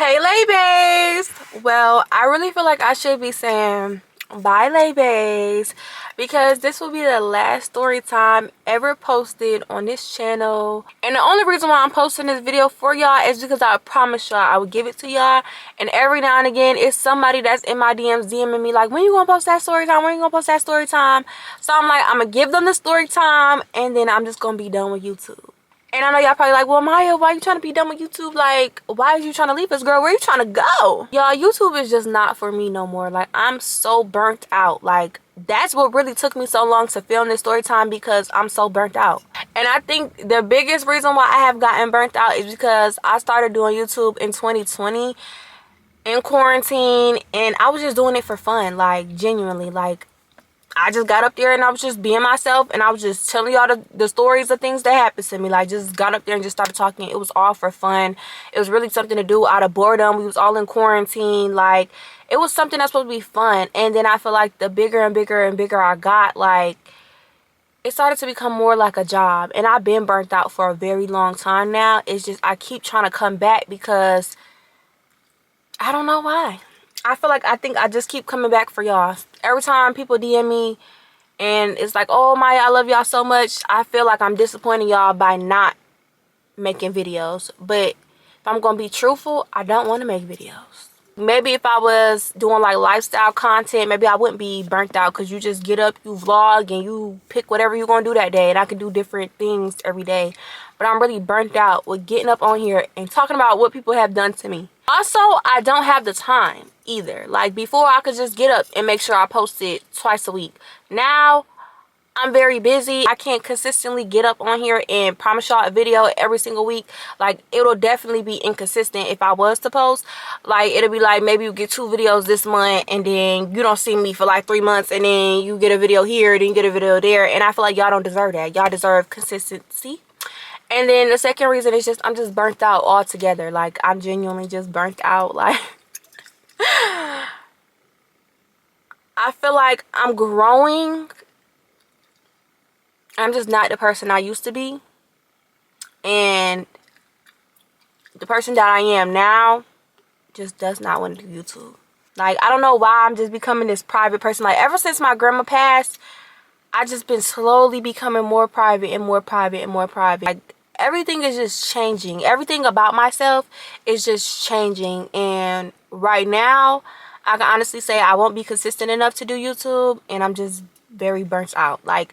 Hey ladies, well, I really feel like I should be saying bye ladies because this will be the last story time ever posted on this channel, and the only reason why I'm posting this video for y'all is because I promised y'all I would give it to y'all. And every now and again it's somebody that's in my DMs DMing me like, when you gonna post that story time, when you gonna post that story time? So I'm like, I'm gonna give them the story time and then I'm just gonna be done with YouTube. And I know y'all probably like, well, Maya, why you trying to be done with YouTube? Like, why are you trying to leave us, girl? Where you trying to go? Y'all, YouTube is just not for me no more. Like, I'm so burnt out. Like, that's what really took me so long to film this story time, because I'm so burnt out. And I think the biggest reason why I have gotten burnt out is because I started doing YouTube in 2020 in quarantine, and I was just doing it for fun, like, genuinely. Like, I just got up there and I was just being myself, and I was just telling y'all the stories of things that happened to me. Like, just got up there and just started talking. It was all for fun. It was really something to do out of boredom. We was all in quarantine. Like, it was something that's supposed to be fun. And then I feel like the bigger and bigger and bigger I got, like, it started to become more like a job. And I've been burnt out for a very long time now. It's just I keep trying to come back because I don't know why. I think I just keep coming back for y'all. Every time people DM me and it's like, oh Maya, I love y'all so much, I feel like I'm disappointing y'all by not making videos. But if I'm gonna be truthful, I don't want to make videos. Maybe if I was doing like lifestyle content, maybe I wouldn't be burnt out, because you just get up, you vlog, and you pick whatever you're gonna do that day, and I can do different things every day. But I'm really burnt out with getting up on here and talking about what people have done to me. Also, I don't have the time either. Like, before I could just get up and make sure I posted twice a week. Now I'm very busy. I can't consistently get up on here and promise y'all a video every single week. Like, it'll definitely be inconsistent if I was to post. Like, it'll be like, maybe you get 2 videos this month, and then you don't see me for like 3 months, and then you get a video here, then you get a video there. And I feel like y'all don't deserve that. Y'all deserve consistency. And then the second reason is just I'm just burnt out altogether. Like, I'm genuinely just burnt out. Like, I feel like I'm growing. I'm just not the person I used to be. And the person that I am now just does not want to do YouTube. Like, I don't know why I'm just becoming this private person. Like, ever since my grandma passed, I just been slowly becoming more private and more private and more private. Like, everything is just changing. Everything about myself is just changing. And right now, I can honestly say I won't be consistent enough to do YouTube. And I'm just very burnt out. Like,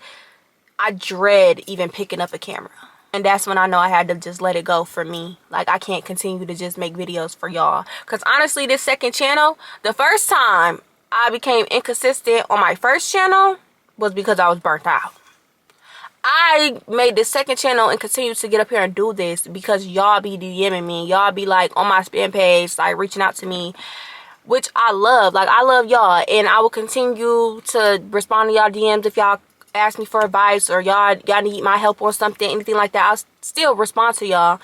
I dread even picking up a camera. And that's when I know I had to just let it go for me. Like, I can't continue to just make videos for y'all. Because honestly, this second channel, the first time I became inconsistent on my first channel was because I was burnt out. I made this second channel and continue to get up here and do this because y'all be DMing me. Y'all be like on my spam page, like reaching out to me, which I love. Like, I love y'all, and I will continue to respond to y'all DMs if y'all ask me for advice, or y'all need my help or something, anything like that. I'll still respond to y'all.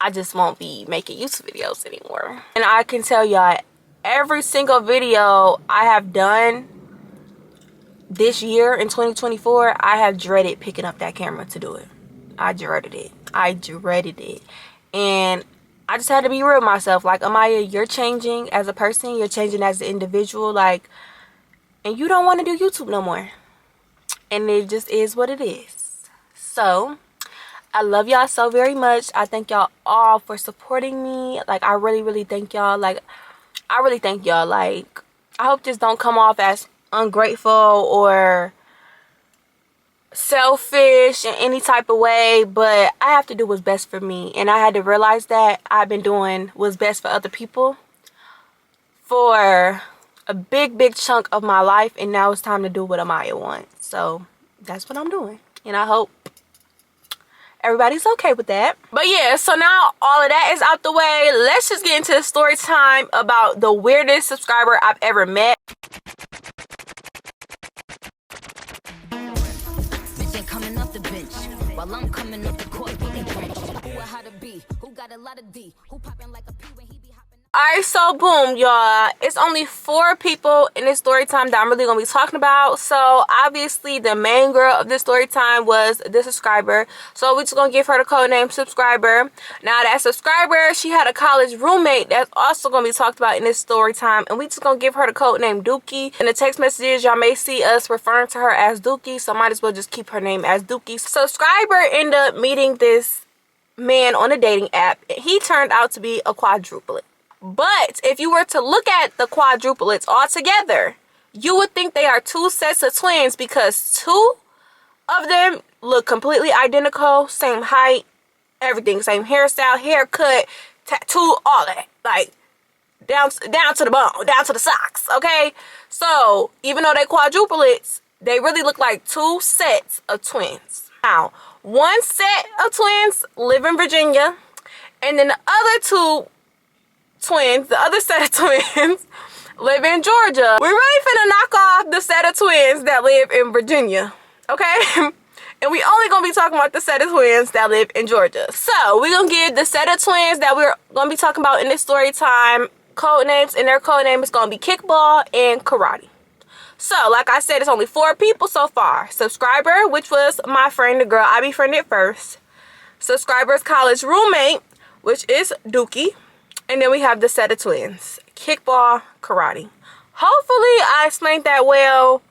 I just won't be making YouTube videos anymore. And I can tell y'all, every single video I have done this year in 2024, I have dreaded picking up that camera to do it. I dreaded it. I dreaded it. And I just had to be real with myself. Like, Amaya, you're changing as a person. You're changing as an individual. Like, and you don't want to do YouTube no more. And it just is what it is. So, I love y'all so very much. I thank y'all all for supporting me. Like, I really, really thank y'all. Like, I really thank y'all. Like, I hope this don't come off as ungrateful or selfish in any type of way, but I have to do what's best for me. And I had to realize that I've been doing what's best for other people for a big chunk of my life, and now it's time to do what Amaya wants. So that's what I'm doing, and I hope everybody's okay with that. But yeah, so now all of that is out the way, let's just get into the story time about the weirdest subscriber I've ever met. Coming off the bench while I'm coming off the court. Who how to be? Who got a lot of D? Who popping like a P when he be hopping? Alright, so boom, y'all. It's only 4 people in this story time that I'm really gonna be talking about. So obviously the main girl of this story time was the subscriber. So we're just gonna give her the code name subscriber. Now that subscriber, she had a college roommate that's also gonna be talked about in this story time. And we just gonna give her the code name Dookie. In the text messages, y'all may see us referring to her as Dookie. So might as well just keep her name as Dookie. Subscriber ended up meeting this man on a dating app. He turned out to be a quadruplet. But if you were to look at the quadruplets all together, you would think they are 2 sets of twins because 2 of them look completely identical, same height, everything, same hairstyle, haircut, tattoo, all that. Like down to the bone, down to the socks, okay? So even though they're quadruplets, they really look like 2 sets of twins. Now, one set of twins live in Virginia, and then the other 2 twins, the other set of twins, live in Georgia. We're really finna knock off the set of twins that live in Virginia, okay? And we only gonna be talking about the set of twins that live in Georgia. So we're gonna give the set of twins that we're gonna be talking about in this story time code names, and their code name is gonna be kickball and karate. So like I said, it's only 4 people so far. Subscriber, which was my friend, the girl I befriended first. Subscriber's college roommate, which is Dookie. And then we have the set of twins, kickball, karate. Hopefully I explained that well.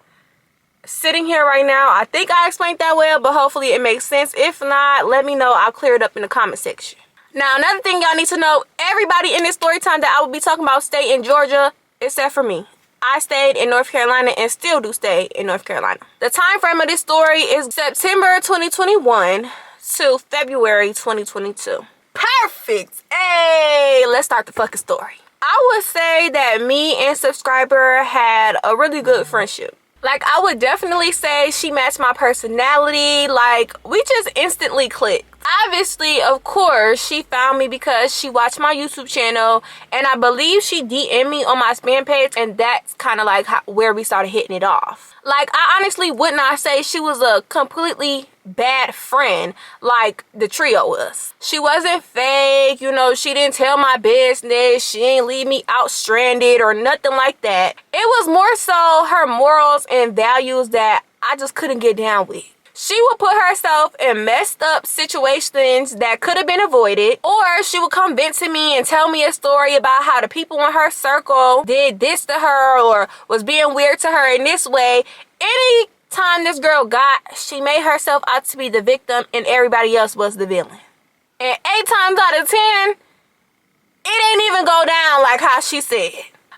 Sitting here right now, I think I explained that well, but hopefully it makes sense. If not, let me know. I'll clear it up in the comment section. Now, another thing y'all need to know, everybody in this story time that I will be talking about stay in Georgia, except for me. I stayed in North Carolina and still do stay in North Carolina. The time frame of this story is September 2021 to February 2022. Perfect. Hey, let's start the fucking story. I would say that me and subscriber had a really good friendship. Like, I would definitely say she matched my personality. Like, we just instantly clicked. Obviously, of course, she found me because she watched my YouTube channel, and I believe she DM'd me on my spam page, and that's kind of like where we started hitting it off. Like, I honestly would not say she was a completely bad friend like the trio was. She wasn't fake, you know, she didn't tell my business, she didn't leave me out stranded or nothing like that. It was more so her morals and values that I just couldn't get down with. She would put herself in messed up situations that could have been avoided, or she would come vent to me and tell me a story about how the people in her circle did this to her or was being weird to her in this way. Any time this girl she made herself out to be the victim and everybody else was the villain. And 8 times out of 10, it ain't even go down like how she said.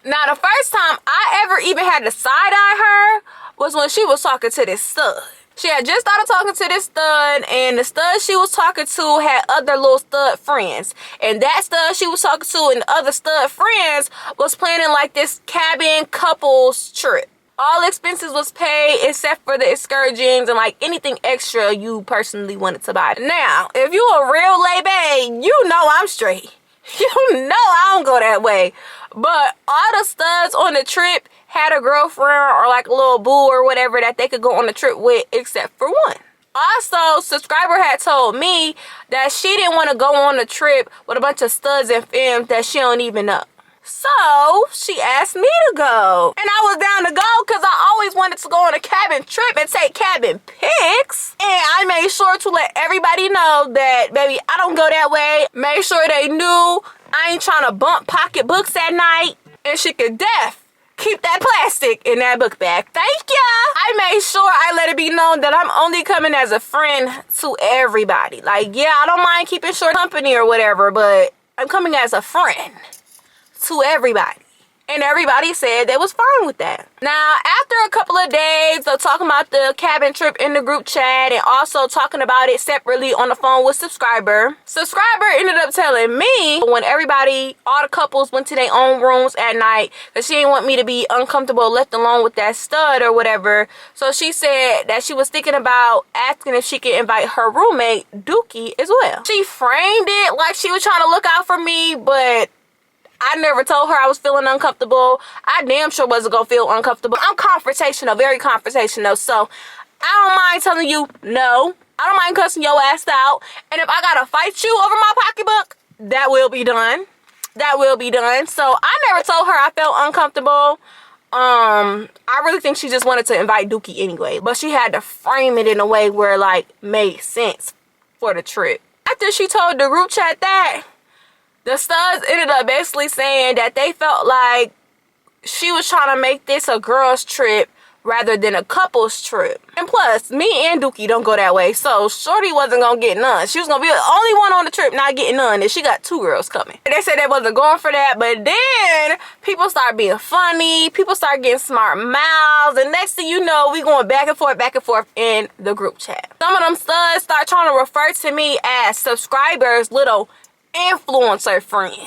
Now, the first time I ever even had to side-eye her was when she was talking to this stud. She had just started talking to this stud, and the stud she was talking to had other little stud friends. And that stud she was talking to and the other stud friends was planning like this cabin couples trip. All expenses was paid except for the excursions and like anything extra you personally wanted to buy. Now, if you a real lay bae, you know I'm straight. You know I don't go that way. But all the studs on the trip had a girlfriend or like a little boo or whatever that they could go on the trip with except for one. Also, subscriber had told me that she didn't want to go on a trip with a bunch of studs and femmes that she don't even know. So she asked me to go. And I was down to go because I always wanted to go on a cabin trip and take cabin pics. And I made sure to let everybody know that, baby, I don't go that way. Made sure they knew I ain't trying to bump pocketbooks at night. And she could keep that plastic in that book bag. Thank ya. I made sure I let it be known that I'm only coming as a friend to everybody. Like, yeah, I don't mind keeping short company or whatever, but I'm coming as a friend to everybody. And everybody said they was fine with that. Now, after a couple of days of talking about the cabin trip in the group chat and also talking about it separately on the phone with subscriber ended up telling me when all the couples went to their own rooms at night that she didn't want me to be uncomfortable left alone with that stud or whatever. So she said that she was thinking about asking if she could invite her roommate, Dookie, as well. She framed it like she was trying to look out for me, but I never told her I was feeling uncomfortable. I damn sure wasn't gonna feel uncomfortable. I'm confrontational, very confrontational. So I don't mind telling you no. I don't mind cussing your ass out. And if I gotta fight you over my pocketbook, that will be done. that will be done. So I never told her I felt uncomfortable. I really think she just wanted to invite Dookie anyway, but she had to frame it in a way where like made sense for the trip. After she told the group chat that, the studs ended up basically saying that they felt like she was trying to make this a girls trip rather than a couples trip. And plus, me and Dookie don't go that way, so Shorty wasn't gonna get none. She was gonna be the only one on the trip not getting none, and she got 2 girls coming. They said they wasn't going for that, but then people start being funny, people start getting smart mouths, and next thing you know, we going back and forth in the group chat. Some of them studs start trying to refer to me as subscribers' little influencer friend.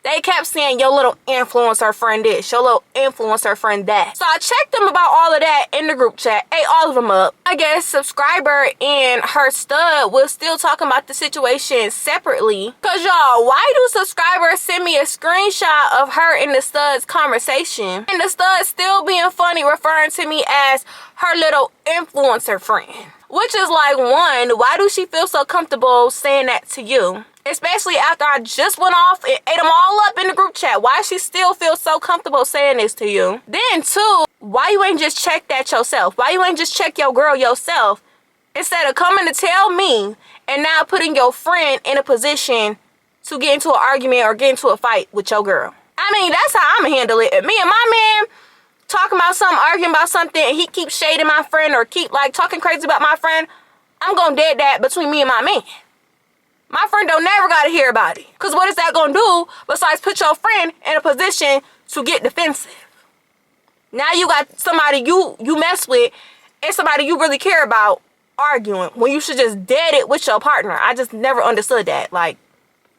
They kept saying, your little influencer friend this, your little influencer friend that. So I checked them about all of that in the group chat, ate all of them up. I guess subscriber and her stud was still talking about the situation separately. Cause y'all, why do subscribers send me a screenshot of her and the stud's conversation? And the stud still being funny, referring to me as her little influencer friend. Which is like, one, why do she feel so comfortable saying that to you? Especially after I just went off and ate them all up in the group chat. Why she still feels so comfortable saying this to you? Then 2, why you ain't just check that yourself? Why you ain't just check your girl yourself? Instead of coming to tell me and now putting your friend in a position to get into an argument or get into a fight with your girl. I mean, that's how I'm gonna handle it. If me and my man talking about something, arguing about something, and he keeps shading my friend or keep like talking crazy about my friend, I'm gonna dead that between me and my man. My friend don't never gotta hear about it. Cause what is that gonna do besides put your friend in a position to get defensive? Now you got somebody you mess with and somebody you really care about arguing when you should just dead it with your partner. I just never understood that. Like,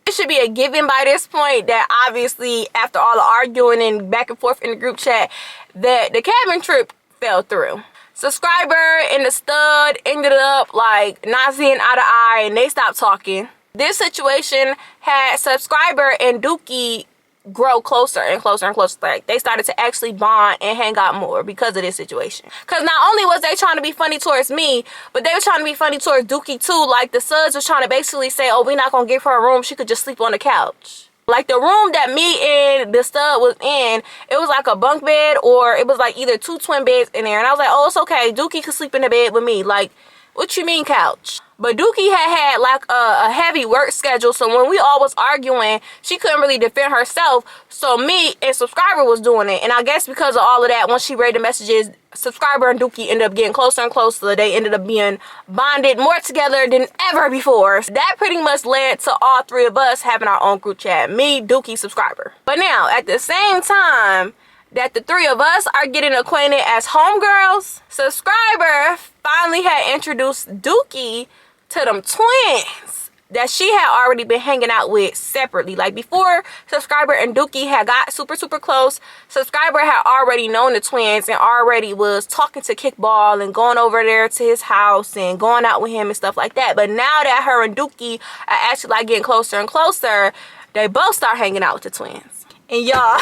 it should be a given by this point that obviously after all the arguing and back and forth in the group chat that the cabin trip fell through. Subscriber and the stud ended up like not seeing eye to eye and they stopped talking. This situation had subscriber and Dookie grow closer and closer and closer. Like, they started to actually bond and hang out more because of this situation. Because not only was they trying to be funny towards me, but they were trying to be funny towards Dookie too. Like, the suds was trying to basically say, oh, we're not going to give her a room. She could just sleep on the couch. Like, the room that me and the stud was in, it was like a bunk bed, or it was like either 2 twin beds in there. And I was like, oh, it's okay. Dookie could sleep in the bed with me. Like, what you mean couch? But Dookie had like a heavy work schedule, so when we all was arguing, she couldn't really defend herself. So me and subscriber was doing it. And I guess because of all of that, once she read the messages, subscriber and Dookie ended up getting closer and closer. They ended up being bonded more together than ever before. So that pretty much led to all 3 of us having our own group chat. Me, Dookie, subscriber. But now, at the same time that the 3 of us are getting acquainted as homegirls, subscriber finally had introduced Dookie to them twins that she had already been hanging out with separately. Like, before subscriber and Dookie had got super close, subscriber had already known the twins and already was talking to Kickball and going over there to his house and going out with him and stuff like that. But now that her and Dookie are actually like getting closer and closer, they both start hanging out with the twins. And y'all,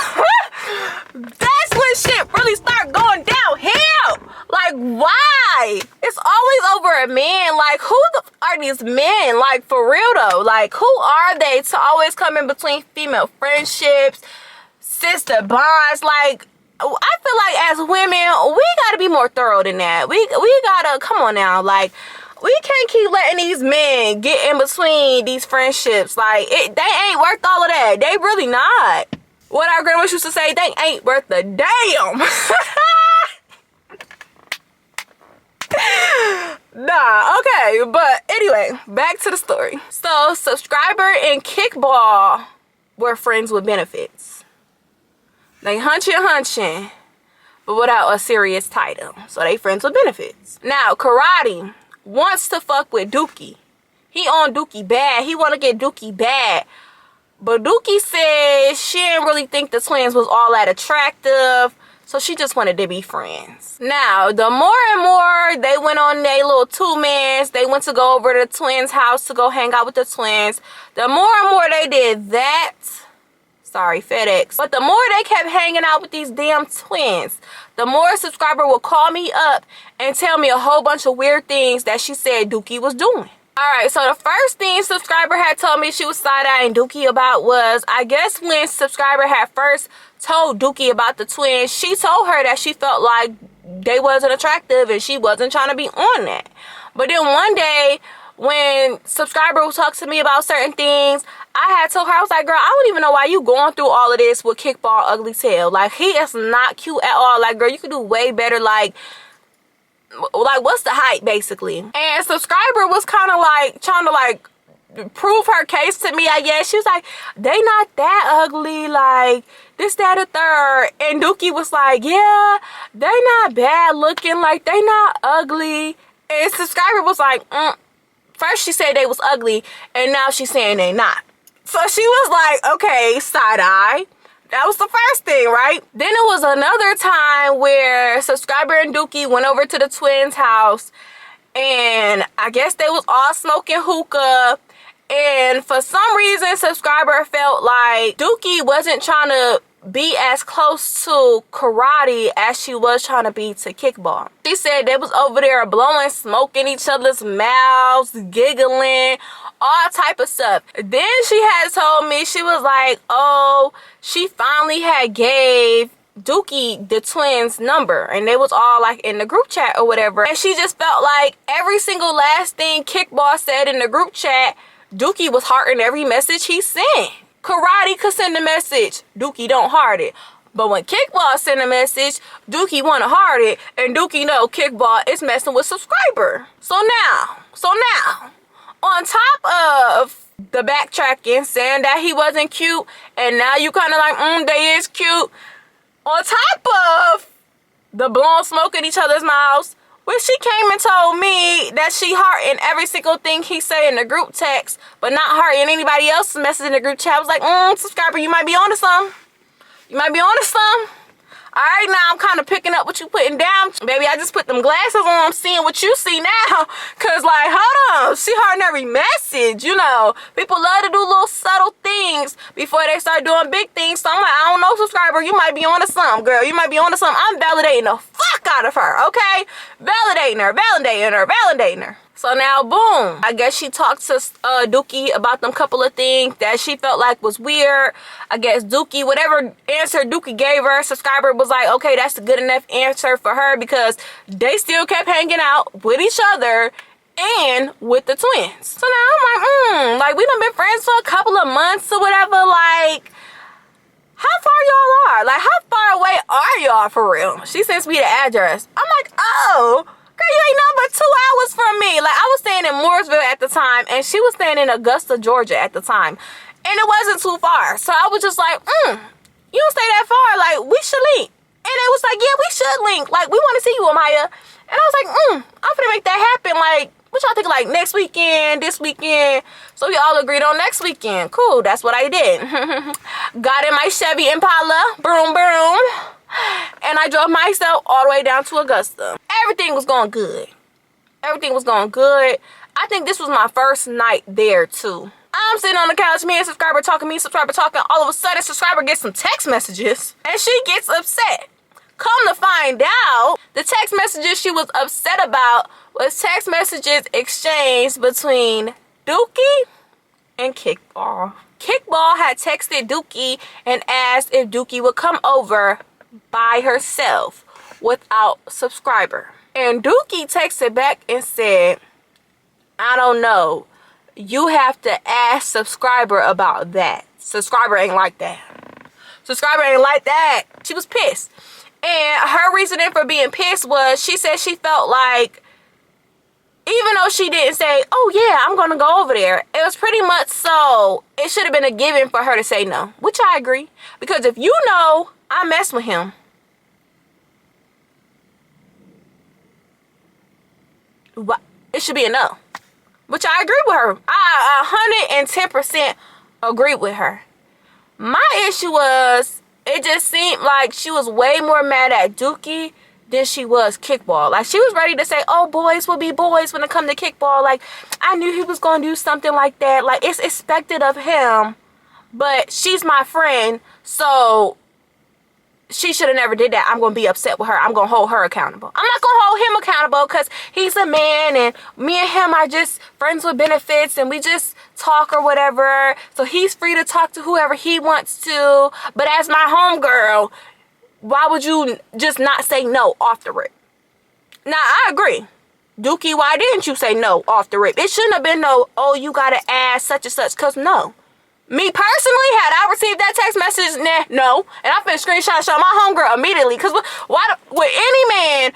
that's when shit really start going downhill. Like, why? It's always over a man. Like, who are these men? Like, for real though. Like, who are they to always come in between female friendships, sister bonds? Like, I feel like as women, we gotta be more thorough than that. We gotta, come on now. Like, we can't keep letting these men get in between these friendships. Like, they ain't worth all of that. They really not. What our grandma used to say, they ain't worth the damn. Nah, okay, but anyway, back to the story. So, subscriber and Kickball were friends with benefits. They hunching, but without a serious title. So, they friends with benefits. Now, Karate wants to fuck with Dookie. He on Dookie bad. He want to get Dookie bad. But Dookie said she didn't really think the twins was all that attractive, so she just wanted to be friends. Now, the more and more they went on their little 2-mans, they went to go over to the twins' house to go hang out with the twins. The more and more they did that, sorry, FedEx, but the more they kept hanging out with these damn twins, the more subscriber would call me up and tell me a whole bunch of weird things that she said Dookie was doing. Alright, so the first thing subscriber had told me she was side-eyeing Dookie about was, I guess when subscriber had first told Dookie about the twins, she told her that she felt like they wasn't attractive and she wasn't trying to be on that. But then one day, when subscriber would talk to me about certain things, I had told her, I was like, girl, I don't even know why you going through all of this with Kickball Ugly Tail. Like, he is not cute at all. Like, girl, you could do way better. Like what's the hype, basically? And subscriber was kind of like trying to like prove her case to me, I guess. She was like, they not that ugly, like this, that, or third. And Dookie was like, yeah, they not bad looking, like they not ugly. And subscriber was like, first she said they was ugly, and now she's saying they not. So she was like, okay, side eye. That was the first thing, right? Then it was another time where subscriber and Dookie went over to the twins' house, and I guess they was all smoking hookah. And for some reason, subscriber felt like Dookie wasn't trying to be as close to karate as she was trying to be to kickball. She said they was over there blowing smoke in each other's mouths, giggling, all type of stuff. Then she had told me, she was like, oh, she finally had gave Dookie the twins' number, and they was all like in the group chat or whatever. And she just felt like every single last thing Kickball said in the group chat, Dookie was hearting every message he sent. Karate could send a message, Dookie don't heart it. But when Kickball sent a message, Dookie wanna heart it, and Dookie know Kickball is messing with subscriber. So now, on top of the backtracking, saying that he wasn't cute, and now you kind of like, they is cute. On top of the blowing smoke in each other's mouths, when she came and told me that she hearting every single thing he say in the group text, but not hearting anybody else's message in the group chat, I was like, subscriber, you might be onto something. You might be onto something. Alright, now I'm kind of picking up what you putting down. Baby, I just put them glasses on. I'm seeing what you see now. Because, like, hold on. She heard every message, you know. People love to do little subtle things before they start doing big things. So I'm like, I don't know, subscriber. You might be onto something, girl. You might be onto something. I'm validating the fuck out of her, okay? Validating her. So now, boom. I guess she talked to Dookie about them couple of things that she felt like was weird. I guess Dookie, whatever answer Dookie gave her, subscriber was like, okay, that's a good enough answer for her, because they still kept hanging out with each other and with the twins. So now I'm like, we done been friends for a couple of months or whatever. Like, how far y'all are? Like, how far away are y'all for real? She sends me the address. I'm like, oh, girl, you ain't nothing but 2 hours from me. Like, I was staying in Mooresville at the time, and she was staying in Augusta, Georgia at the time. And it wasn't too far. So I was just like, you don't stay that far. Like, we should link. And it was like, yeah, we should link. Like, we want to see you, Amaya. And I was like, I'm gonna make that happen. Like, what y'all think, like, next weekend, this weekend? So we all agreed on next weekend. Cool, that's what I did. Got in my Chevy Impala, boom, boom. And I drove myself all the way down to Augusta. Everything was going good. Everything was going good. I think this was my first night there, too. I'm sitting on the couch, me and subscriber talking, all of a sudden, subscriber gets some text messages, and she gets upset. Come to find out, the text messages she was upset about was text messages exchanged between Dookie and Kickball. Kickball had texted Dookie and asked if Dookie would come over by herself without subscriber. And Dookie texted back and said, I don't know. You have to ask subscriber about that. Subscriber ain't like that. Subscriber ain't like that. She was pissed. And her reasoning for being pissed was, she said she felt like, even though she didn't say, oh yeah, I'm gonna go over there, it was pretty much so, it should have been a given for her to say no. Which I agree. Because if you know I mess with him, it should be a no. Which I agree with her. I 110% agree with her. My issue was, it just seemed like she was way more mad at Dookie than she was Kickball. Like, she was ready to say, oh, boys will be boys when it comes to Kickball. Like, I knew he was going to do something like that. Like, it's expected of him. But she's my friend, so she should have never did that. I'm going to be upset with her. I'm going to hold her accountable. I'm not going to hold him accountable because he's a man and me and him are just friends with benefits and we just talk or whatever. So he's free to talk to whoever he wants to. But as my homegirl, why would you just not say no off the rip? Now, I agree. Dookie, why didn't you say no off the rip? It shouldn't have been no, oh, you got to ask such and such, because no. Me personally, had I received that text message, no. And I'm finna screenshot show my homegirl immediately. Because with any man,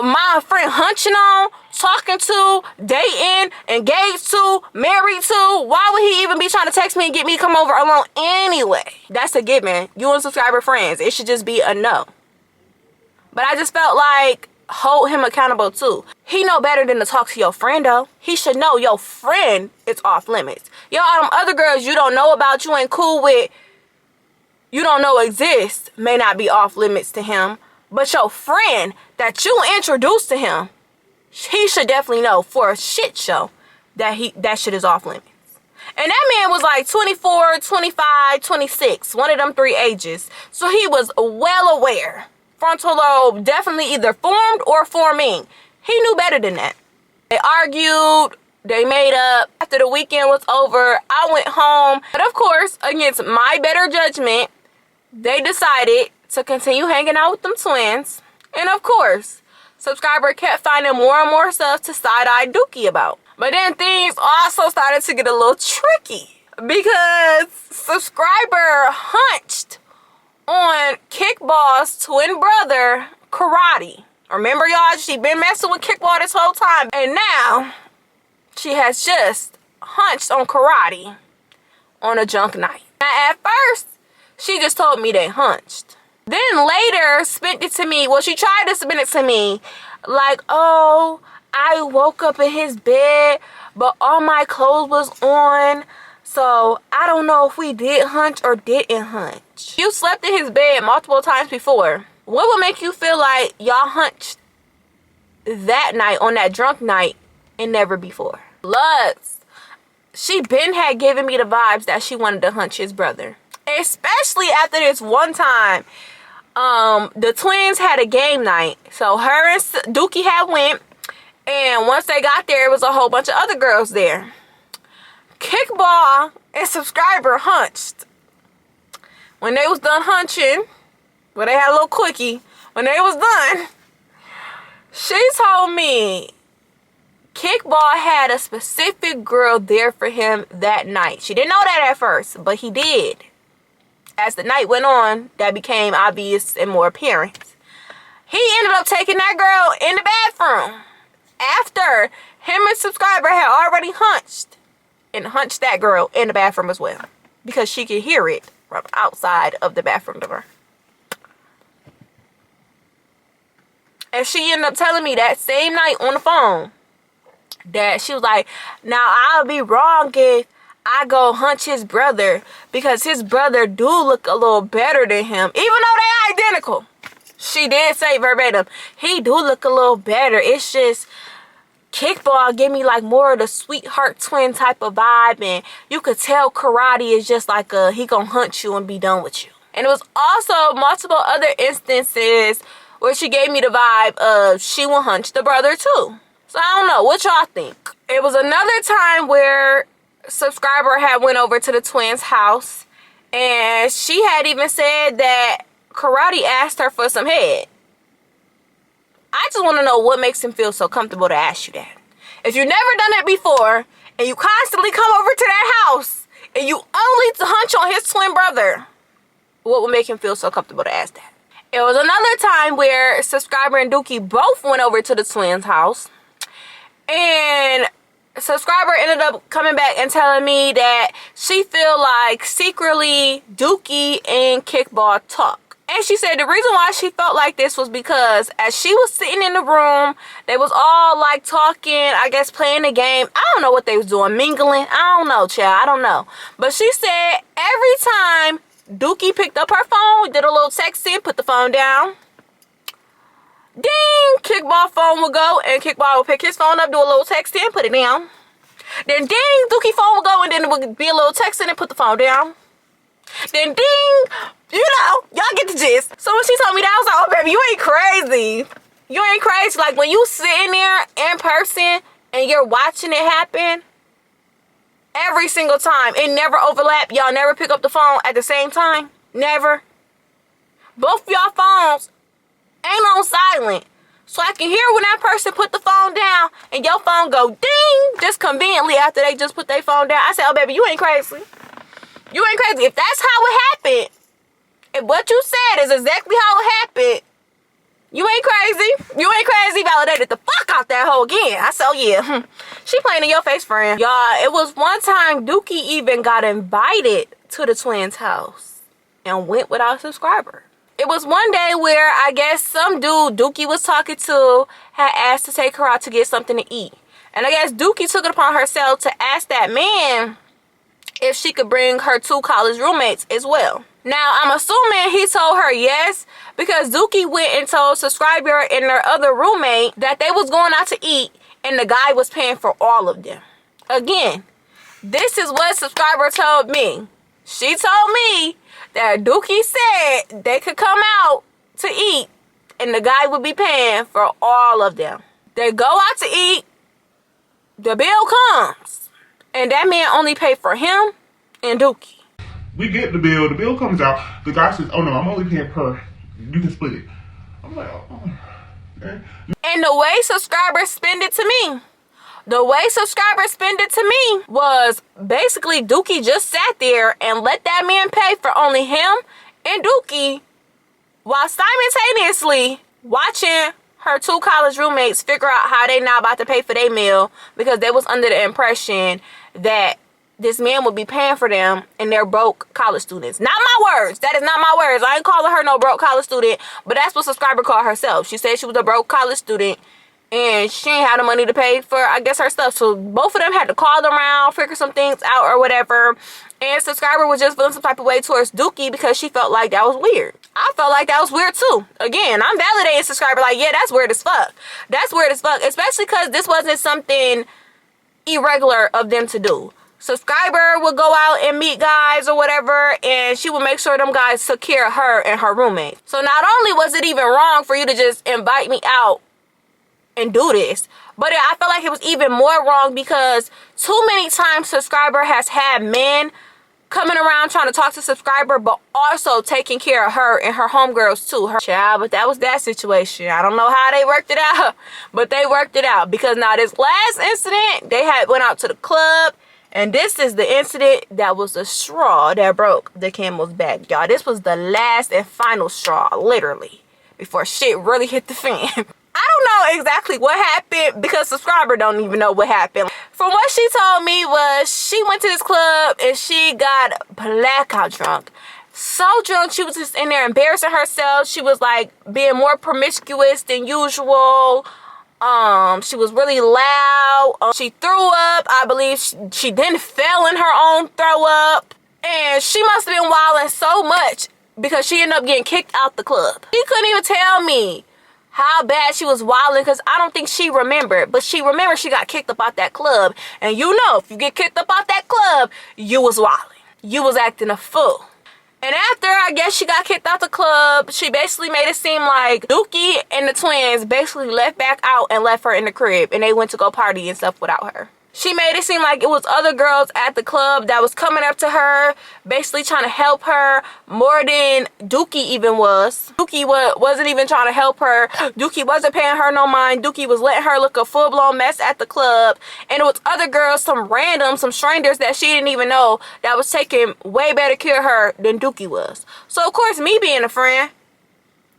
my friend hunching on, talking to, dating, engaged to, married to, why would he even be trying to text me and get me to come over alone anyway? That's a given. You and subscriber friends. It should just be a no. But I just felt like, hold him accountable too. He know better than to talk to your friend though. He should know your friend is off limits. Yo, all them other girls you don't know about, you ain't cool with, you don't know exist, may not be off limits to him. But your friend that you introduced to him, he should definitely know for a shit show that that shit is off limits. And that man was like 24, 25, 26, one of them three ages. So he was well aware. Frontal lobe definitely either formed or forming. He knew better than that. They argued, they made up. After the weekend was over, I went home. But of course, against my better judgment, they decided to continue hanging out with them twins. And of course, subscriber kept finding more and more stuff to side-eye Dookie about. But then things also started to get a little tricky because subscriber hunched on Kickball's twin brother, Karate. Remember, y'all, she been messing with Kickball this whole time. And now, she has just hunched on Karate on a junk night. Now, at first, she just told me they hunched. Then later, spent it to me. Well, she tried to spin it to me. Like, oh, I woke up in his bed, but all my clothes was on. So, I don't know if we did hunch or didn't hunch. You slept in his bed multiple times before. What would make you feel like y'all hunched that night on that drunk night and never before? Plus, she been had given me the vibes that she wanted to hunch his brother. Especially after this one time. The twins had a game night. So her and Dookie had went. And once they got there, it was a whole bunch of other girls there. Kickball and subscriber hunched. When they was done hunching, well, they had a little quickie. When they was done, she told me Kickball had a specific girl there for him that night. She didn't know that at first, but he did. As the night went on, that became obvious and more apparent. He ended up taking that girl in the bathroom after him and subscriber had already hunched. And hunched that girl in the bathroom as well. Because she could hear it from outside of the bathroom door. And she ended up telling me that same night on the phone that she was like, now I'll be wrong if I go hunch his brother because his brother do look a little better than him. Even though they identical. She did say verbatim, he do look a little better. It's just Kickball give me like more of the sweetheart twin type of vibe, and you could tell Karate is just like he gonna hunt you and be done with you. And it was also multiple other instances where she gave me the vibe of she will hunch the brother too. So I don't know, what y'all think? It was another time where subscriber had went over to the twins' house, and she had even said that Karate asked her for some head. I just want to know what makes him feel so comfortable to ask you that. If you've never done it before, and you constantly come over to that house, and you only hunch on his twin brother, what would make him feel so comfortable to ask that? It was another time where subscriber and Dookie both went over to the twins' house, and subscriber ended up coming back and telling me that she feel like secretly Dookie and Kickball talk. And she said the reason why she felt like this was because as she was sitting in the room, they was all like talking, I guess playing the game. I don't know what they was doing, mingling. I don't know, child. I don't know. But she said every time Dookie picked up her phone, did a little texting, put the phone down. Ding! Kickball phone would go, and Kickball would pick his phone up, do a little texting, put it down. Then ding! Dookie phone would go, and then it would be a little texting and put the phone down. Then ding! You know, y'all get the gist. So when she told me that, I was like, oh, baby, you ain't crazy. You ain't crazy. Like, when you sitting there in person and you're watching it happen, every single time, it never overlap. Y'all never pick up the phone at the same time. Never. Both of y'all phones ain't on silent. So I can hear when that person put the phone down and your phone go ding, just conveniently after they just put their phone down. I said, oh, baby, you ain't crazy. You ain't crazy. If that's how it happened, if what you said is exactly how it happened, you ain't crazy. You ain't crazy. Validated the fuck out that hoe again. I said, oh, yeah. She playing in your face, friend. Y'all, it was one time Dookie even got invited to the twins' house and went without a subscriber. It was one day where I guess some dude Dookie was talking to had asked to take her out to get something to eat. And I guess Dookie took it upon herself to ask that man if she could bring her 2 college roommates as well. Now, I'm assuming he told her yes, because Dookie went and told subscriber and their other roommate that they was going out to eat and the guy was paying for all of them. Again, this is what subscriber told me. She told me that Dookie said they could come out to eat and the guy would be paying for all of them. They go out to eat, the bill comes, and that man only paid for him and Dookie. We get the bill comes out, the guy says, oh no, I'm only paying per, you can split it. I'm like, oh, okay. And the way subscribers spend it to me, was basically Dookie just sat there and let that man pay for only him and Dookie while simultaneously watching her 2 college roommates figure out how they not about to pay for their meal because they was under the impression that this man would be paying for them and they're broke college students. Not my words. That is not my words. I ain't calling her no broke college student, but that's what subscriber called herself. She said she was a broke college student and she ain't had the money to pay for, I guess, her stuff. So both of them had to call around, figure some things out or whatever. And subscriber was just feeling some type of way towards Dookie because she felt like that was weird. I felt like that was weird too. Again, I'm validating subscriber like, yeah, that's weird as fuck. That's weird as fuck. Especially because this wasn't something irregular of them to do. Subscriber would go out and meet guys or whatever, and she would make sure them guys took care of her and her roommate. So not only was it even wrong for you to just invite me out and do this, but I felt like it was even more wrong because too many times subscriber has had men coming around trying to talk to subscriber, but also taking care of her and her homegirls too. Her child, but that was that situation. I don't know how they worked it out, but they worked it out because now this last incident, they had went out to the club. And this is the incident that was the straw that broke the camel's back, y'all. This was the last and final straw, literally, before shit really hit the fan. I don't know exactly what happened because subscriber don't even know what happened. From what she told me was she went to this club and she got blackout drunk. So drunk, she was just in there embarrassing herself. She was like being more promiscuous than usual. She was really loud. She threw up. I believe she then fell in her own throw up. And she must have been wilding so much because she ended up getting kicked out the club. She couldn't even tell me how bad she was wilding because I don't think she remembered. But she remembered she got kicked up out that club. And you know, if you get kicked up out that club, you was wilding. You was acting a fool. And after, I guess, she got kicked out the club, she basically made it seem like Dookie and the twins basically left back out and left her in the crib. And they went to go party and stuff without her. She made it seem like it was other girls at the club that was coming up to her, basically trying to help her more than Dookie even was. Dookie wasn't even trying to help her. Dookie wasn't paying her no mind. Dookie was letting her look a full-blown mess at the club. And it was other girls, some strangers that she didn't even know that was taking way better care of her than Dookie was. So, of course, me being a friend,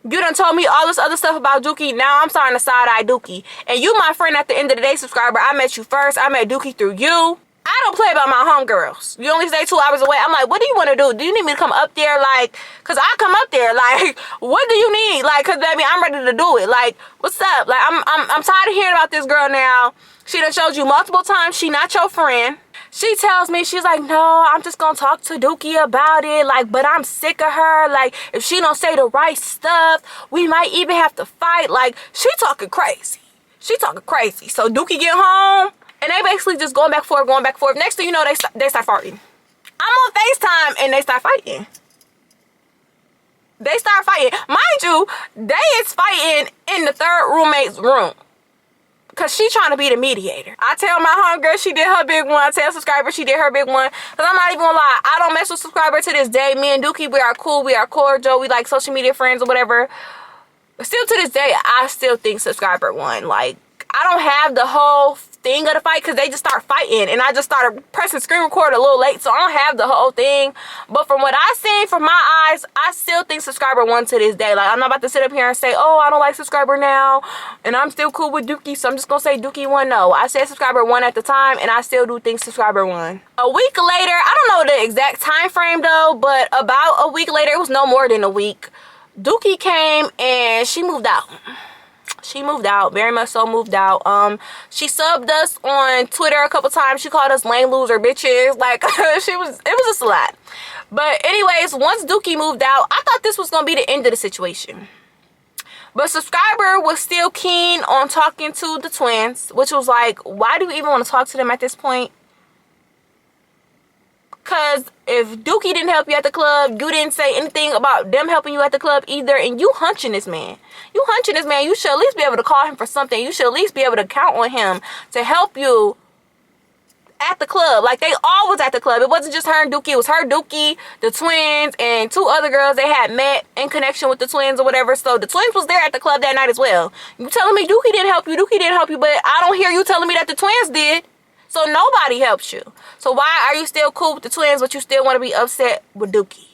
you done told me all this other stuff about Dookie. Now I'm starting to side-eye Dookie. And you, my friend, at the end of the day, subscriber, I met you first. I met Dookie through you. I don't play about my homegirls. You only stay 2 hours away. I'm like, what do you want to do? Do you need me to come up there? Like, because I come up there. Like, what do you need? Like, because, baby, I'm ready to do it. Like, what's up? Like, I'm tired of hearing about this girl now. She done showed you multiple times she not your friend. She tells me, she's like, no, I'm just going to talk to Dookie about it. Like, but I'm sick of her. Like, if she don't say the right stuff, we might even have to fight. Like, she talking crazy. She talking crazy. So Dookie get home, and they basically just going back and forth. Next thing you know, they start fighting. I'm on FaceTime, and they start fighting. They start fighting. Mind you, they is fighting in the third roommate's room. Cause she trying to be the mediator. I tell my homegirl she did her big one. I tell subscriber she did her big one. Cause I'm not even gonna lie, I don't mess with subscriber to this day. Me and Dookie, we are cool, we are cordial, we like social media friends or whatever. But still to this day, I still think subscriber won. Like, I don't have the whole thing of the fight because they just start fighting. And I just started pressing screen record a little late. So I don't have the whole thing. But from what I seen from my eyes, I still think subscriber won to this day. Like, I'm not about to sit up here and say, oh, I don't like subscriber now. And I'm still cool with Dookie. So I'm just going to say Dookie won. No, I said subscriber won at the time. And I still do think subscriber won. A week later, I don't know the exact time frame though. But about a week later, it was no more than a week. Dookie came and she moved out. She moved out, very much so moved out. She subbed us on Twitter a couple times. She called us lame loser bitches. Like, it was just a lot. But anyways, once Dookie moved out, I thought this was gonna be the end of the situation. But subscriber was still keen on talking to the twins, which was like, why do you even want to talk to them at this point? Because if Dookie didn't help you at the club, you didn't say anything about them helping you at the club either, and you hunching this man. You hunching this man, you should at least be able to call him for something. You should at least be able to count on him to help you at the club. Like, they all was at the club. It wasn't just her and Dookie. It was her, Dookie, the twins, and two other girls they had met in connection with the twins or whatever. So the twins was there at the club that night as well. You telling me Dookie didn't help you, but I don't hear you telling me that the twins did. So nobody helps you. So why are you still cool with the twins, but you still want to be upset with Dookie?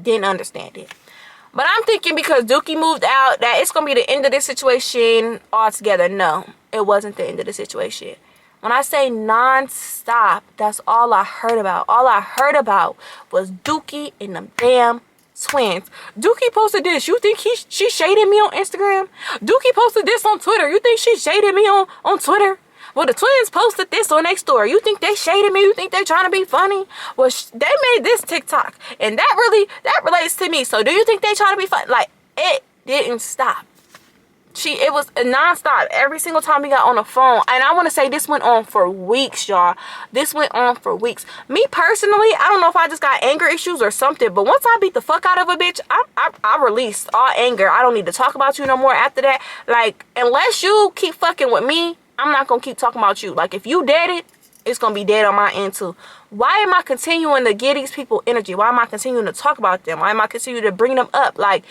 Didn't understand it. But I'm thinking because Dookie moved out that it's going to be the end of this situation altogether. No, it wasn't the end of the situation. When I say non-stop, that's all I heard about. All I heard about was Dookie and them damn twins. Dookie posted this. You think she shaded me on Instagram? Dookie posted this on Twitter. You think she shaded me on Twitter? Well, the twins posted this on their story. You think they shaded me? You think they trying to be funny? Well, they made this TikTok, and that relates to me. So, do you think they trying to be funny? Like, it didn't stop. It was nonstop every single time we got on the phone. And I want to say this went on for weeks, y'all. This went on for weeks. Me personally, I don't know if I just got anger issues or something, but once I beat the fuck out of a bitch, I released all anger. I don't need to talk about you no more after that. Like, unless you keep fucking with me, I'm not gonna keep talking about you. Like, if you dead it, it's gonna be dead on my end too. Why am I continuing to give these people energy? Why am I continuing to talk about them? Why am I continuing to bring them up? Like,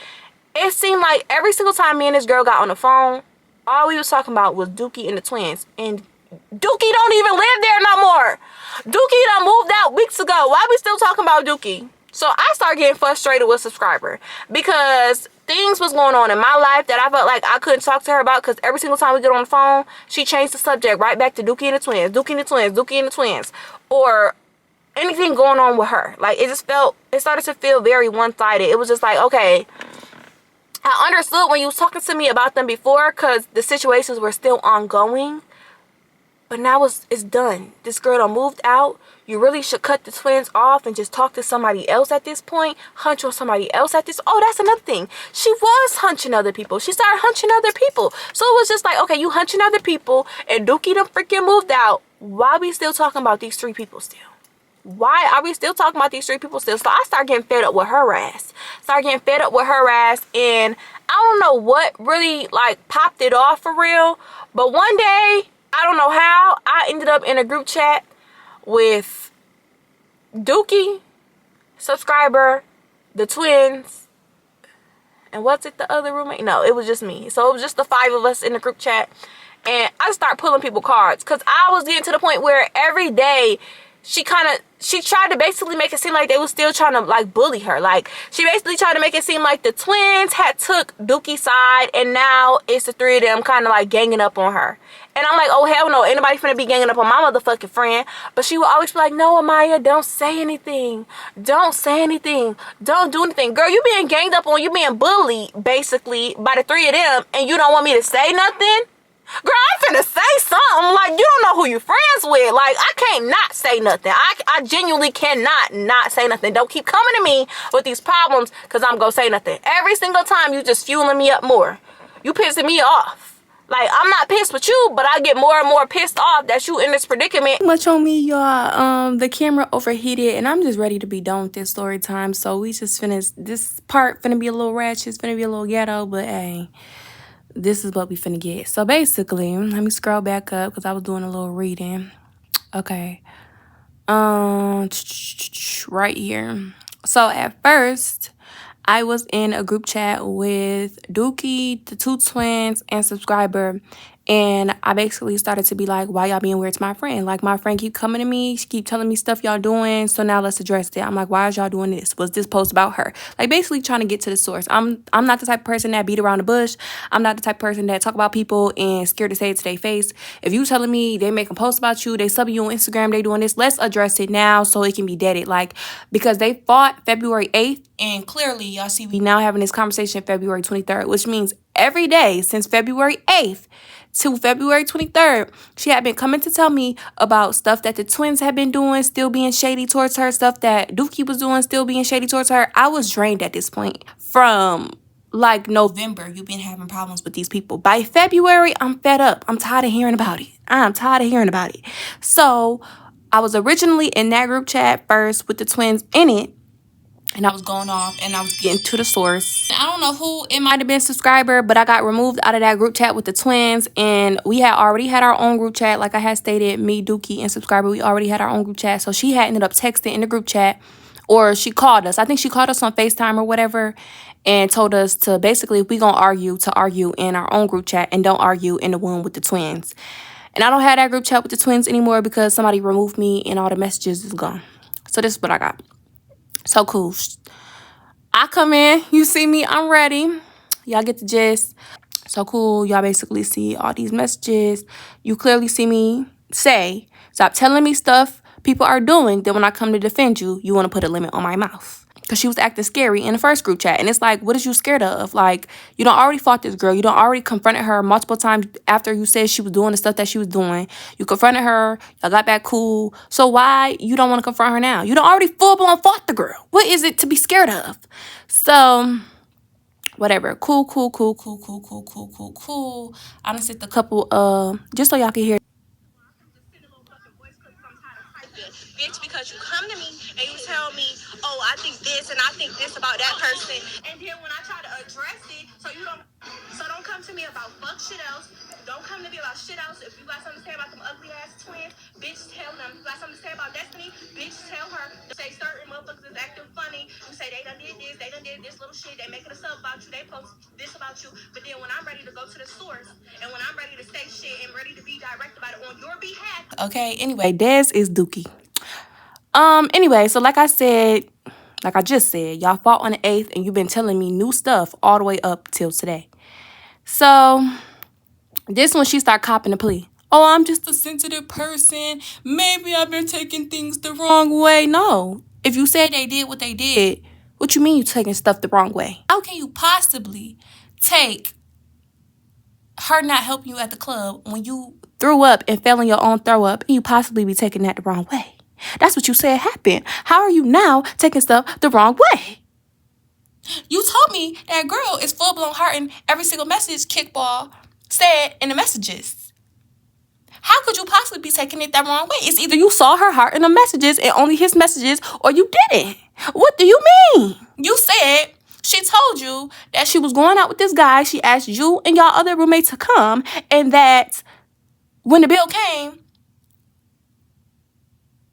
it seemed like every single time me and this girl got on the phone, all we was talking about was Dookie and the twins. And Dookie don't even live there no more. Dookie done moved out weeks ago. Why we still talking about Dookie? So I started getting frustrated with subscriber because things was going on in my life that I felt like I couldn't talk to her about, because every single time we get on the phone, she changed the subject right back to Dookie and the twins, Dookie and the twins, Dookie and the twins, or anything going on with her. Like, it started to feel very one-sided. It was just like, okay, I understood when you was talking to me about them before because the situations were still ongoing. But now it's done. This girl done moved out. You really should cut the twins off and just talk to somebody else at this point. Hunch on somebody else at this. Oh, that's another thing. She was hunching other people. She started hunching other people. So it was just like, okay, you hunching other people and Dookie done freaking moved out. Why are we still talking about these three people still? Why are we still talking about these three people still? So I started getting fed up with her ass. And I don't know what really like popped it off for real. But one day, I don't know how, I ended up in a group chat with Dookie, subscriber, the twins, and what's it, the other roommate? No, it was just me. So it was just the five of us in the group chat. And I started pulling people cards because I was getting to the point where every day she tried to basically make it seem like they was still trying to like bully her. Like, she basically tried to make it seem like the twins had took Dookie's side and now it's the three of them kind of like ganging up on her. And I'm like, oh hell no, ain't nobody finna be ganging up on my motherfucking friend. But she would always be like, no, Amaya, don't say anything. Don't say anything. Don't do anything. Girl, you being ganged up on, you being bullied basically by the three of them, and you don't want me to say nothing? Girl, I'm finna say something. Like, you don't know who you friends with. Like, I can't not say nothing. I genuinely cannot not say nothing. Don't keep coming to me with these problems because I'm gonna say nothing. Every single time you just fueling me up more. You pissing me off. Like, I'm not pissed with you, but I get more and more pissed off that you in this predicament. Much on me, y'all. The camera overheated, and I'm just ready to be done with this story time. So we just finished this part. Finna be a little ratchet. It's finna be a little ghetto, but hey, this is what we finna get. So basically, let me scroll back up because I was doing a little reading. Okay. Right here. So at first, I was in a group chat with Dookie, the two twins, and subscriber. And I basically started to be like, why y'all being weird to my friend? Like, my friend keep coming to me. She keep telling me stuff y'all doing. So now let's address it. I'm like, why is y'all doing this? Was this post about her? Like, basically trying to get to the source. I'm not the type of person that beat around the bush. I'm not the type of person that talk about people and scared to say it to their face. If you telling me they make a post about you, they subbing you on Instagram, they doing this, let's address it now so it can be deaded. Like, because they fought February 8th. And clearly, y'all see we now having this conversation February 23rd, which means every day since February 8th to February 23rd, she had been coming to tell me about stuff that the twins had been doing, still being shady towards her, stuff that Dookie was doing, still being shady towards her. I was drained at this point. From like November, you've been having problems with these people. By February, I'm fed up. I'm tired of hearing about it. I'm tired of hearing about it. So I was originally in that group chat first with the twins in it. And I was going off and I was getting to the source. I don't know who, it might have been subscriber, but I got removed out of that group chat with the twins. And we had already had our own group chat. Like I had stated, me, Dookie, and subscriber, we already had our own group chat. So she had ended up texting in the group chat, or she called us. I think she called us on FaceTime or whatever and told us to basically, if we gonna argue, to argue in our own group chat and don't argue in the one with the twins. And I don't have that group chat with the twins anymore because somebody removed me and all the messages is gone. So this is what I got. So cool. I come in, you see me, I'm ready. Y'all get the gist. So cool. Y'all basically see all these messages. You clearly see me say, stop telling me stuff people are doing. Then when I come to defend you, you want to put a limit on my mouth. Because she was acting scary in the first group chat. And it's like, what is you scared of? Like, you done already fought this girl. You done already confronted her multiple times after you said she was doing the stuff that she was doing. You confronted her. Y'all got back cool. So why you don't want to confront her now? You done already full-blown fought the girl. What is it to be scared of? So, whatever. Cool. I done sent a couple, just so y'all can hear. Bitch, because you come to me and you tell me, oh, I think this and I think this about that person, and then when I try to address it, so don't come to me about fuck shit else. Don't come to me about shit else. If you got something to say about them ugly ass twins, bitch, tell them. If you got something to say about Destiny, bitch, tell her. Say certain motherfuckers is acting funny. You say they done did this, they done did this little shit, they making a sub about you, they post this about you. But then when I'm ready to go to the source and when I'm ready to say shit and ready to be direct about it on your behalf. Okay, anyway, Des is Dookie. Anyway, so like I just said, y'all fought on the 8th and you've been telling me new stuff all the way up till today. So this one, she start copping the plea. Oh, I'm just a sensitive person. Maybe I've been taking things the wrong way. No. If you said they did what they did, what you mean you taking stuff the wrong way? How can you possibly take her not helping you at the club when you threw up and fell in your own throw up and you possibly be taking that the wrong way? That's what you said happened. How are you now taking stuff the wrong way? You told me that girl is full-blown hearting every single message Kickball said in the messages. How could you possibly be taking it that wrong way? It's either you saw her heart in the messages and only his messages, or you didn't. What do you mean? You said she told you that she was going out with this guy. She asked you and y'all other roommates to come, and that when the bill came,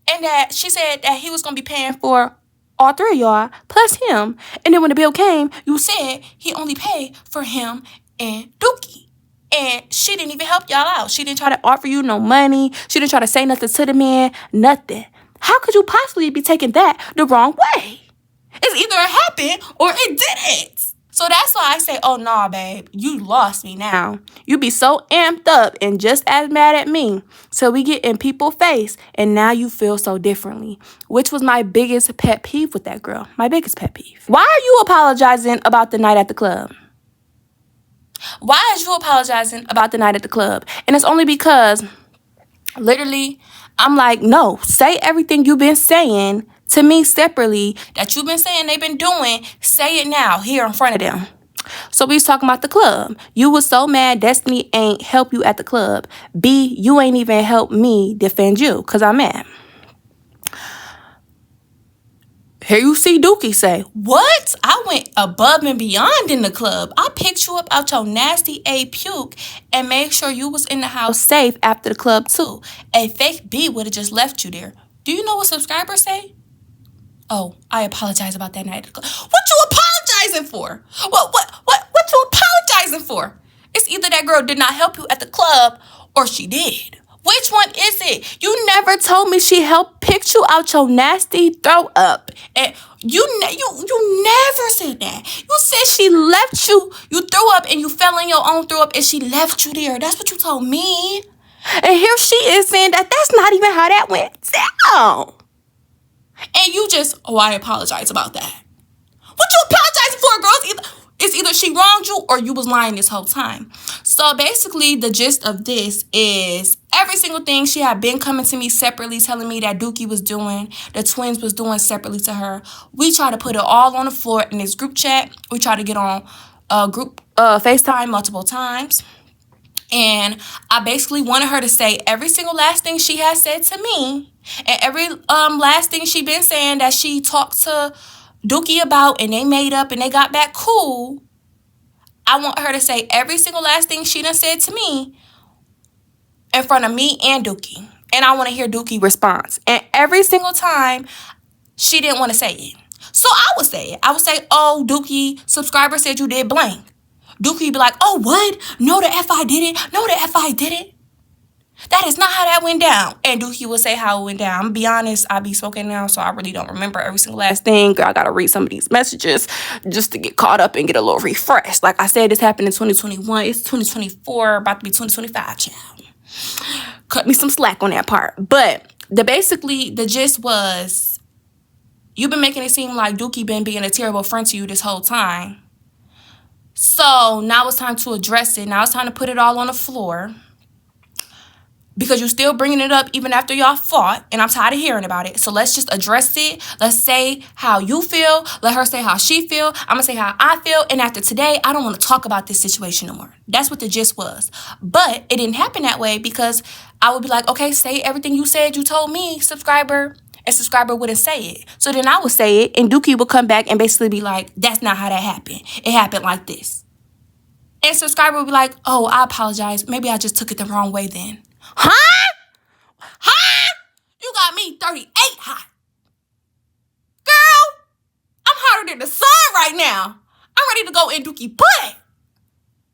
and that she said that he was going to be paying for all three of y'all, plus him. And then when the bill came, you said he only paid for him and Dookie. And she didn't even help y'all out. She didn't try to offer you no money. She didn't try to say nothing to the man. Nothing. How could you possibly be taking that the wrong way? It's either it happened or it didn't. So that's why I say, oh, nah, babe, you lost me now. You be so amped up and just as mad at me. So we get in people's face, and now you feel so differently, which was my biggest pet peeve with that girl. My biggest pet peeve. Why are you apologizing about the night at the club? Why is you apologizing about the night at the club? And it's only because, literally, I'm like, no, say everything you've been saying to me separately that you've been saying they've been doing. Say it now here in front of them. So we was talking about the club. You was so mad Destiny ain't help you at the club. B, you ain't even help me defend you because I'm mad. Here you see Dookie say, what? I went above and beyond in the club. I picked you up out your nasty A puke and made sure you was in the house safe after the club too. A fake B would have just left you there. Do you know what subscribers say? Oh, I apologize about that night at the club. What you apologizing for? What you apologizing for? It's either that girl did not help you at the club or she did. Which one is it? You never told me she helped pick you out your nasty throw up. And you never said that. You said she left you. You threw up and you fell in your own throw up and she left you there. That's what you told me. And here she is saying that that's not even how that went down. And you just, oh, I apologize about that. What you apologizing for, girls? It's either she wronged you or you was lying this whole time. So basically, the gist of this is every single thing she had been coming to me separately, telling me that Dookie was doing, the twins was doing separately to her. We try to put it all on the floor in this group chat. We try to get on group FaceTime multiple times. And I basically wanted her to say every single last thing she has said to me, and every last thing she been saying that she talked to Dookie about, and they made up and they got back cool. I want her to say every single last thing she done said to me in front of me and Dookie. And I want to hear Dookie's response. And every single time, she didn't want to say it. So I would say it. I would say, oh, Dookie, subscriber said you did blank. Dookie be like, oh, what? No, the F I did it. No, the F I did it. That is not how that went down. And Dookie will say how it went down. I'm gonna be honest, I be smoking now, so I really don't remember every single last thing. Girl, I gotta read some of these messages just to get caught up and get a little refreshed. Like I said, this happened in 2021. It's 2024, about to be 2025, child. Cut me some slack on that part. But the gist was, you've been making it seem like Dookie been being a terrible friend to you this whole time. So now it's time to address it. Now it's time to put it all on the floor. Because you're still bringing it up even after y'all fought. And I'm tired of hearing about it. So let's just address it. Let's say how you feel. Let her say how she feel. I'm going to say how I feel. And after today, I don't want to talk about this situation no more. That's what the gist was. But it didn't happen that way because I would be like, okay, say everything you said you told me, subscriber. And subscriber wouldn't say it. So then I would say it. And Dookie would come back and basically be like, that's not how that happened. It happened like this. And subscriber would be like, oh, I apologize. Maybe I just took it the wrong way then. Huh? Huh? You got me 38 hot. Girl, I'm hotter than the sun right now. I'm ready to go in Dookie butt.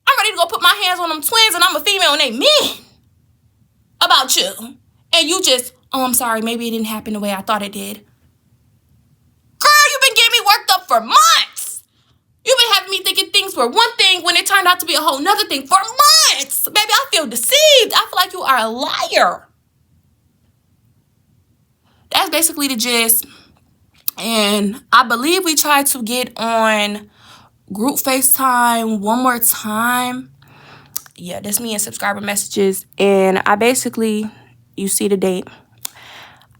I'm ready to go put my hands on them twins and I'm a female and they men. About you. And you just, oh, I'm sorry. Maybe it didn't happen the way I thought it did. Girl, you've been getting me worked up for months. You've been having me thinking things were one thing when it turned out to be a whole nother thing for months. Baby, I feel deceived. I feel like you are a liar. That's basically the gist. And I believe we tried to get on group FaceTime one more time. Yeah, that's me and subscriber messages. And I basically, you see the date.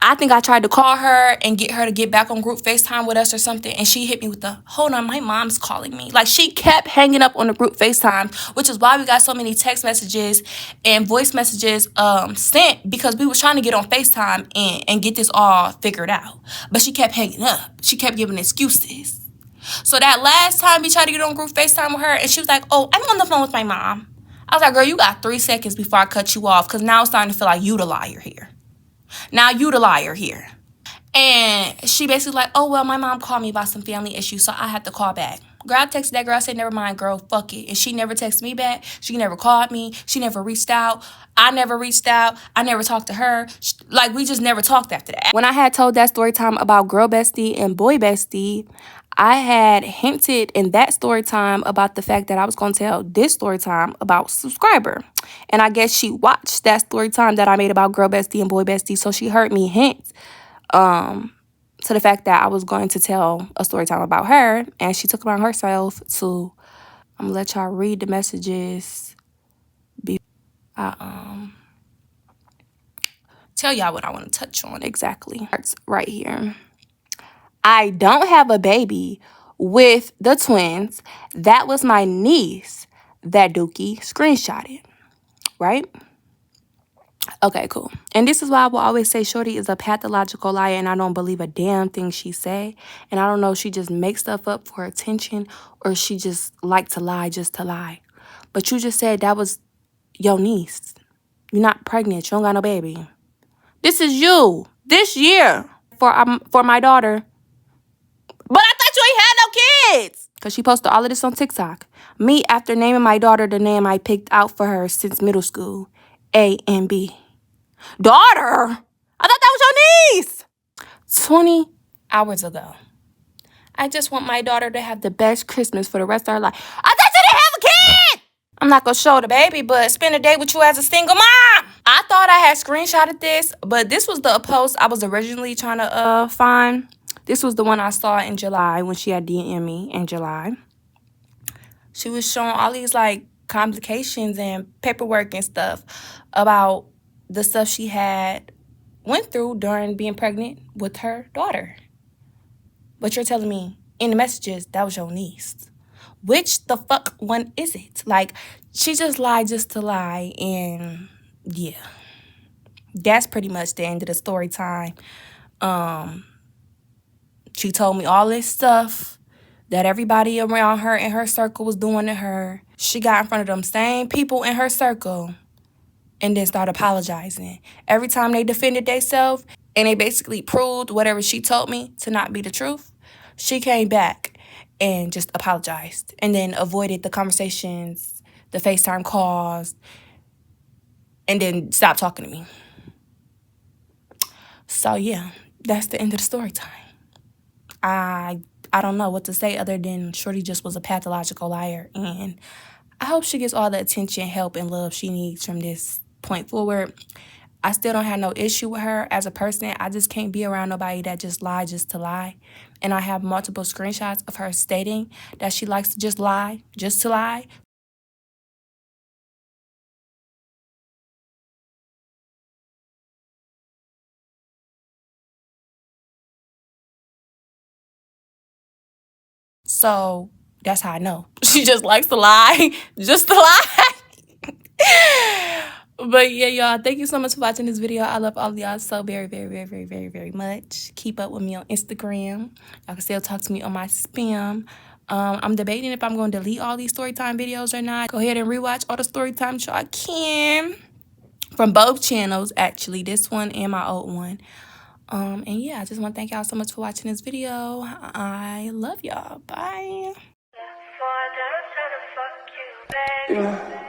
I think I tried to call her and get her to get back on group FaceTime with us or something. And she hit me with the, hold on, my mom's calling me. Like, she kept hanging up on the group FaceTime, which is why we got so many text messages and voice messages sent, because we were trying to get on FaceTime and get this all figured out. But she kept hanging up. She kept giving excuses. So that last time we tried to get on group FaceTime with her, and she was like, oh, I'm on the phone with my mom. I was like, girl, you got 3 seconds before I cut you off, because now it's starting to feel like you the liar here. Now you the liar here. And she basically like, oh, well, my mom called me about some family issues, so I had to call back. Girl, I texted that girl. I said, never mind, girl, fuck it. And she never texted me back. She never called me. She never reached out. I never reached out. I never talked to her. Like, we just never talked after that. When I had told that story time about girl bestie and boy bestie, I had hinted in that story time about the fact that I was going to tell this story time about subscriber. And I guess she watched that story time that I made about girl bestie and boy bestie. So she heard me hint to the fact that I was going to tell a story time about her. And she took it on herself to, I'm going to let y'all read the messages. Tell y'all what I want to touch on exactly. It's right here. I don't have a baby. with the twins. That was my niece that Dookie screenshotted, right? Okay, cool. And this is why I will always say Shorty is a pathological liar, and I don't believe a damn thing she say. And I don't know if she just makes stuff up for attention or she just like to lie just to lie. But you just said that was your niece. You're not pregnant. You don't got no baby. This is you this year for my daughter. But I thought you ain't had no kids. Because she posted all of this on TikTok. Me after naming my daughter the name I picked out for her since middle school. A and B. Daughter? I thought that was your niece. 20 hours ago. I just want my daughter to have the best Christmas for the rest of her life. I thought you didn't have a kid. I'm not going to show the baby, but spend a day with you as a single mom. I thought I had screenshotted this, but this was the post I was originally trying to find. This was the one I saw in July when she had DM'd me in July. She was showing all these like complications and paperwork and stuff about the stuff she had went through during being pregnant with her daughter. But you're telling me in the messages that was your niece. Which the fuck one is it? Like, she just lied just to lie, and yeah. That's pretty much the end of the story time. She told me all this stuff that everybody around her in her circle was doing to her. She got in front of them same people in her circle and then started apologizing. Every time they defended themselves and they basically proved whatever she told me to not be the truth, she came back and just apologized and then avoided the conversations, the FaceTime calls, and then stopped talking to me. So yeah, that's the end of the story time. I don't know what to say other than Shorty just was a pathological liar, and I hope she gets all the attention, help, and love she needs from this point forward. I still don't have no issue with her as a person. I just can't be around nobody that just lie just to lie. And I have multiple screenshots of her stating that she likes to just lie, just to lie. So that's how I know. She just likes to lie, just to lie. But yeah, y'all, thank you so much for watching this video. I love all of y'all so very, very, very, very, very, very much. Keep up with me on Instagram. Y'all can still talk to me on my spam. I'm debating if I'm going to delete all these storytime videos or not. Go ahead and rewatch all the storytime y'all can. From both channels, actually. This one and my old one. And yeah, I just want to thank y'all so much for watching this video. I love y'all. Bye. Yeah.